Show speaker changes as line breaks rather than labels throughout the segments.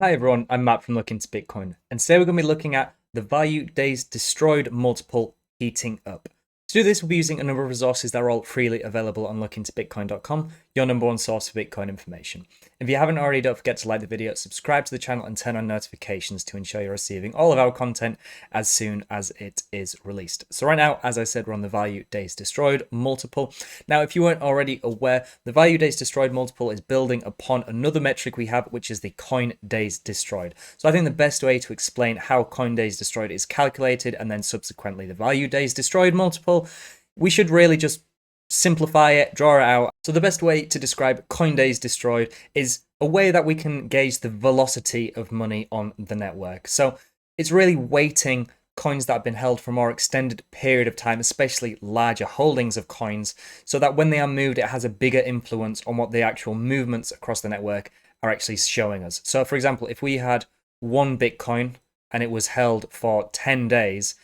Hi everyone, I'm Matt from Look Into Bitcoin, and today we're going to be looking at the value days destroyed multiple heating up. To do this, we'll be using a number of resources that are all freely available on lookintobitcoin.com, your number one source for Bitcoin information. If you haven't already, don't forget to like the video, subscribe to the channel, and turn on notifications to ensure you're receiving all of our content as soon as it is released. So right now, as I said, we're on the value days destroyed multiple. Now, if you weren't already aware, the value days destroyed multiple is building upon another metric we have, which is the coin days destroyed. So I think the best way to explain how coin days destroyed is calculated and then subsequently the value days destroyed multiple, we should really just simplify it, draw it out. So the best way to describe coin days destroyed is a way that we can gauge the velocity of money on the network. So it's really weighting coins that have been held for a more extended period of time, especially larger holdings of coins, so that when they are moved, it has a bigger influence on what the actual movements across the network are actually showing us. So for example, if we had one Bitcoin and it was held for 10 days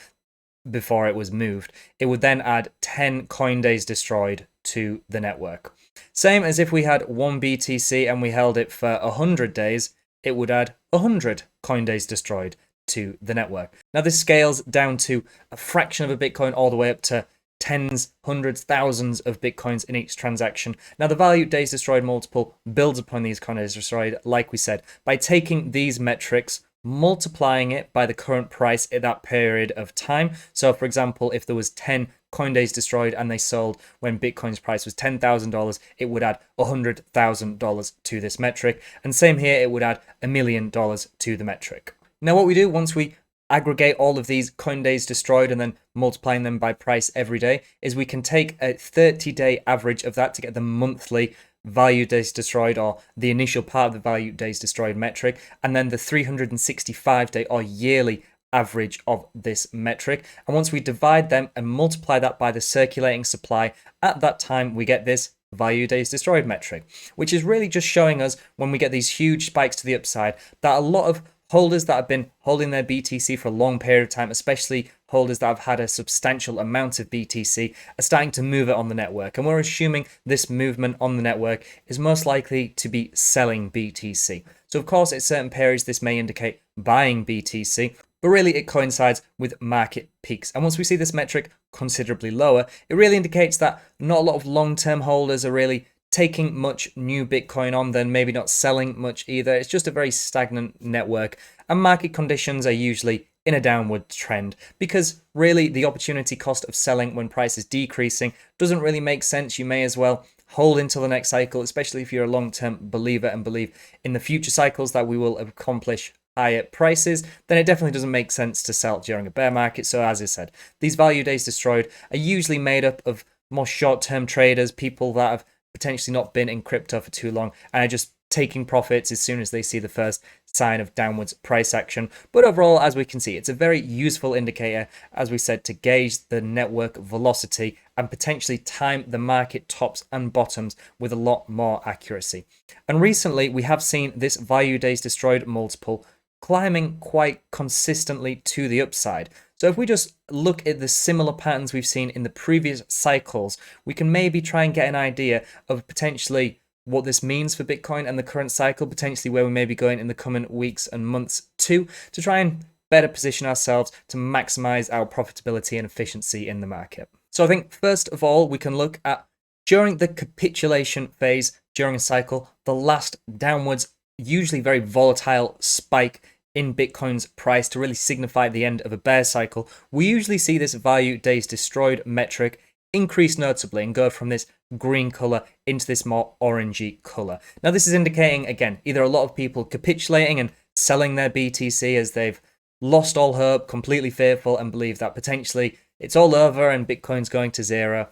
before it was moved, it would then add 10 coin days destroyed to the network. Same as if we had one BTC and we held it for 100 days, it would add 100 coin days destroyed to the network. Now this scales down to a fraction of a Bitcoin all the way up to tens, hundreds, thousands of Bitcoins in each transaction. Now the value days destroyed multiple builds upon these coin days destroyed, like we said, by taking these metrics, multiplying it by the current price at that period of time. So for example, if there was 10 coin days destroyed and they sold when Bitcoin's price was $10,000, it would add $100,000 to this metric. And same here, it would add $1 million to the metric. Now what we do once we aggregate all of these coin days destroyed and then multiplying them by price every day is we can take a 30-day average of that to get the monthly value days destroyed, or the initial part of the value days destroyed metric, and then the 365-day or yearly average of this metric. And once we divide them and multiply that by the circulating supply at that time, we get this value days destroyed metric, which is really just showing us when we get these huge spikes to the upside that a lot of holders that have been holding their BTC for a long period of time, especially holders that have had a substantial amount of BTC, are starting to move it on the network. And we're assuming this movement on the network is most likely to be selling BTC. So of course, at certain periods, this may indicate buying BTC, but really it coincides with market peaks. And once we see this metric considerably lower, it really indicates that not a lot of long-term holders are really taking much new Bitcoin on, then maybe not selling much either. It's just a very stagnant network, and market conditions are usually in a downward trend because really the opportunity cost of selling when price is decreasing doesn't really make sense. You may as well hold until the next cycle, especially if you're a long-term believer and believe in the future cycles that we will accomplish higher prices, then it definitely doesn't make sense to sell during a bear market. So as I said, these value days destroyed are usually made up of more short-term traders, people that have potentially not been in crypto for too long and are just taking profits as soon as they see the first sign of downwards price action. But overall, as we can see, it's a very useful indicator, as we said, to gauge the network velocity and potentially time the market tops and bottoms with a lot more accuracy. And recently, we have seen this value days destroyed multiple climbing quite consistently to the upside. So if we just look at the similar patterns we've seen in the previous cycles, we can maybe try and get an idea of potentially what this means for Bitcoin and the current cycle, potentially where we may be going in the coming weeks and months too, to try and better position ourselves to maximize our profitability and efficiency in the market. So I think first of all, we can look at during the capitulation phase during a cycle, the last downwards, usually very volatile spike in Bitcoin's price to really signify the end of a bear cycle, we usually see this value days destroyed metric increase notably and go from this green color into this more orangey color. Now this is indicating, again, either a lot of people capitulating and selling their BTC as they've lost all hope, completely fearful, and believe that potentially it's all over and Bitcoin's going to zero.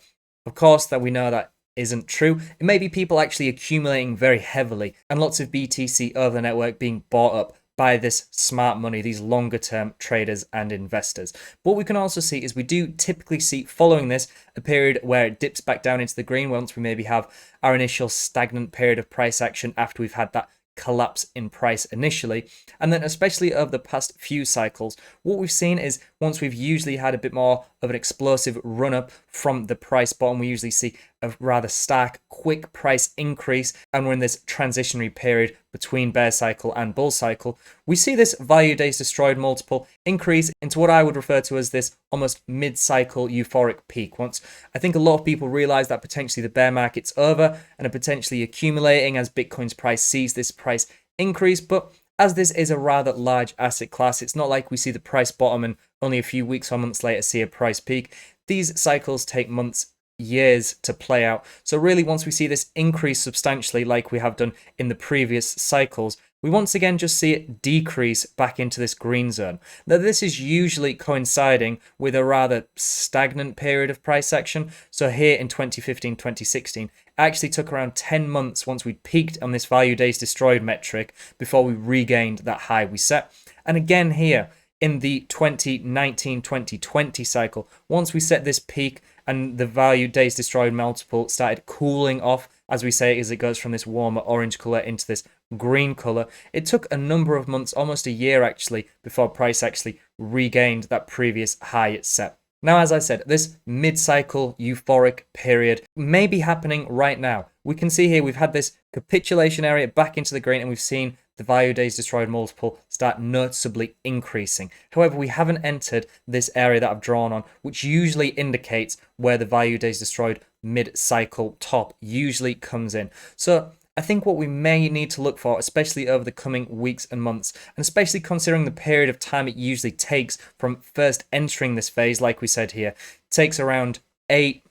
Of course, that we know that isn't true. It may be people actually accumulating very heavily and lots of BTC over the network being bought up by this smart money, these longer term traders and investors. But what we can also see is we do typically see following this a period where it dips back down into the green once we maybe have our initial stagnant period of price action after we've had that collapse in price initially. And then especially over the past few cycles, what we've seen is once we've usually had a bit more of an explosive run up from the price bottom. We usually see a rather stark, quick price increase, and we're in this transitionary period between bear cycle and bull cycle. We see this value days destroyed multiple increase into what I would refer to as this almost mid-cycle euphoric peak. Once I think a lot of people realize that potentially the bear market's over and are potentially accumulating as Bitcoin's price sees this price increase, but as this is a rather large asset class, it's not like we see the price bottom and only a few weeks or months later see a price peak. These cycles take months, years to play out. So really, once we see this increase substantially like we have done in the previous cycles, we once again just see it decrease back into this green zone. Now this is usually coinciding with a rather stagnant period of price action. So here in 2015, 2016, it actually took around 10 months once we peaked on this value days destroyed metric before we regained that high we set. And again here in the 2019-2020 cycle, once we set this peak and the value days destroyed multiple started cooling off, as we say, as it goes from this warmer orange color into this green color, it took a number of months, almost a year actually, before price actually regained that previous high it set. Now, as I said, this mid-cycle euphoric period may be happening right now. We can see here we've had this capitulation area back into the green, and we've seen the value days destroyed multiple start noticeably increasing. However, we haven't entered this area that I've drawn on, which usually indicates where the value days destroyed mid-cycle top usually comes in. So I think what we may need to look for, especially over the coming weeks and months, and especially considering the period of time it usually takes from first entering this phase, like we said here, takes around 8-10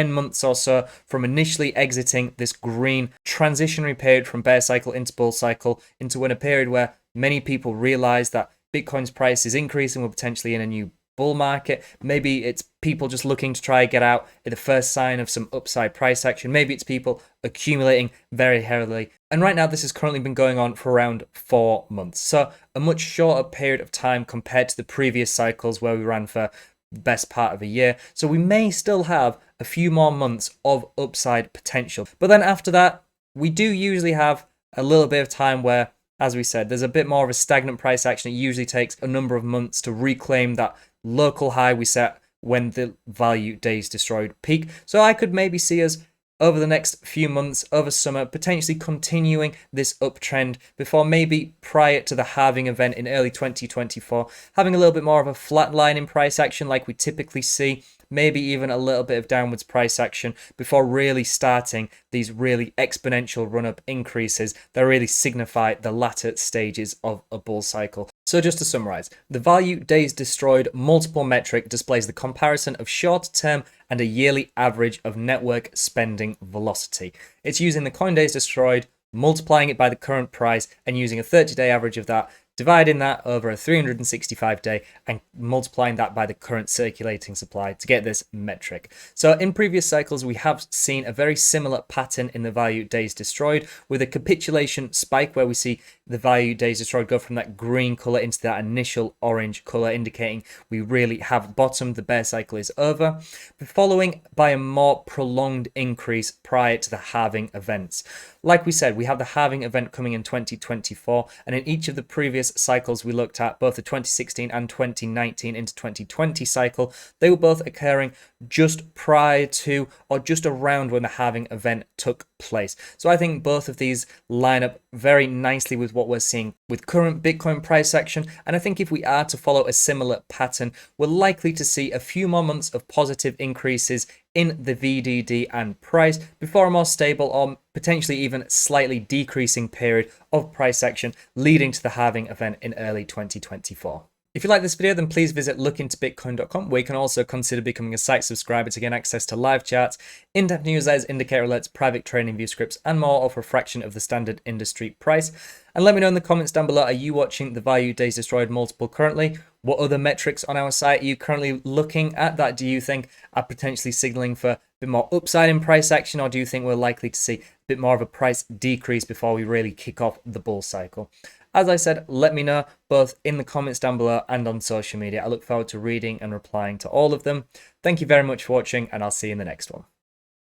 months or so from initially exiting this green transitionary period from bear cycle into bull cycle into a period where many people realize that Bitcoin's price is increasing, we're potentially in a new bull market. Maybe it's people just looking to try and get out at the first sign of some upside price action. Maybe it's people accumulating very heavily. And right now, this has currently been going on for around 4 months. So a much shorter period of time compared to the previous cycles where we ran for the best part of a year. So we may still have a few more months of upside potential. But then after that, we do usually have a little bit of time where, as we said, there's a bit more of a stagnant price action. It usually takes a number of months to reclaim that local high we set when the value days destroyed peak. So I could maybe see us over the next few months, over summer, potentially continuing this uptrend before maybe prior to the halving event in early 2024, having a little bit more of a flat line in price action like we typically see, maybe even a little bit of downwards price action before really starting these really exponential run-up increases that really signify the latter stages of a bull cycle. So just to summarize, the value days destroyed multiple metric displays the comparison of short-term and a yearly average of network spending velocity. It's using the coin days destroyed, multiplying it by the current price, and using a 30-day average of that, dividing that over a 365-day and multiplying that by the current circulating supply to get this metric. So in previous cycles, we have seen a very similar pattern in the value days destroyed with a capitulation spike where we see the value days destroyed go from that green color into that initial orange color, indicating we really have bottomed, the bear cycle is over, following by a more prolonged increase prior to the halving events. Like we said, we have the halving event coming in 2024, and in each of the previous cycles we looked at, both the 2016 and 2019 into 2020 cycle, they were both occurring just prior to or just around when the halving event took place. So I think both of these line up very nicely with what we're seeing with current Bitcoin price action, and I think if we are to follow a similar pattern, we're likely to see a few more months of positive increases in the VDD and price before a more stable or potentially even slightly decreasing period of price action leading to the halving event in early 2024. If you like this video, then please visit lookintobitcoin.com, where you can also consider becoming a site subscriber to gain access to live charts, in-depth newsletters, indicator alerts, private trading view scripts, and more, all for a fraction of the standard industry price. And let me know in the comments down below, are you watching the value days destroyed multiple currently? What other metrics on our site are you currently looking at that do you think are potentially signaling for a bit more upside in price action, or do you think we're likely to see a bit more of a price decrease before we really kick off the bull cycle? As I said, let me know both in the comments down below and on social media. I look forward to reading and replying to all of them. Thank you very much for watching, and I'll see you in the next one.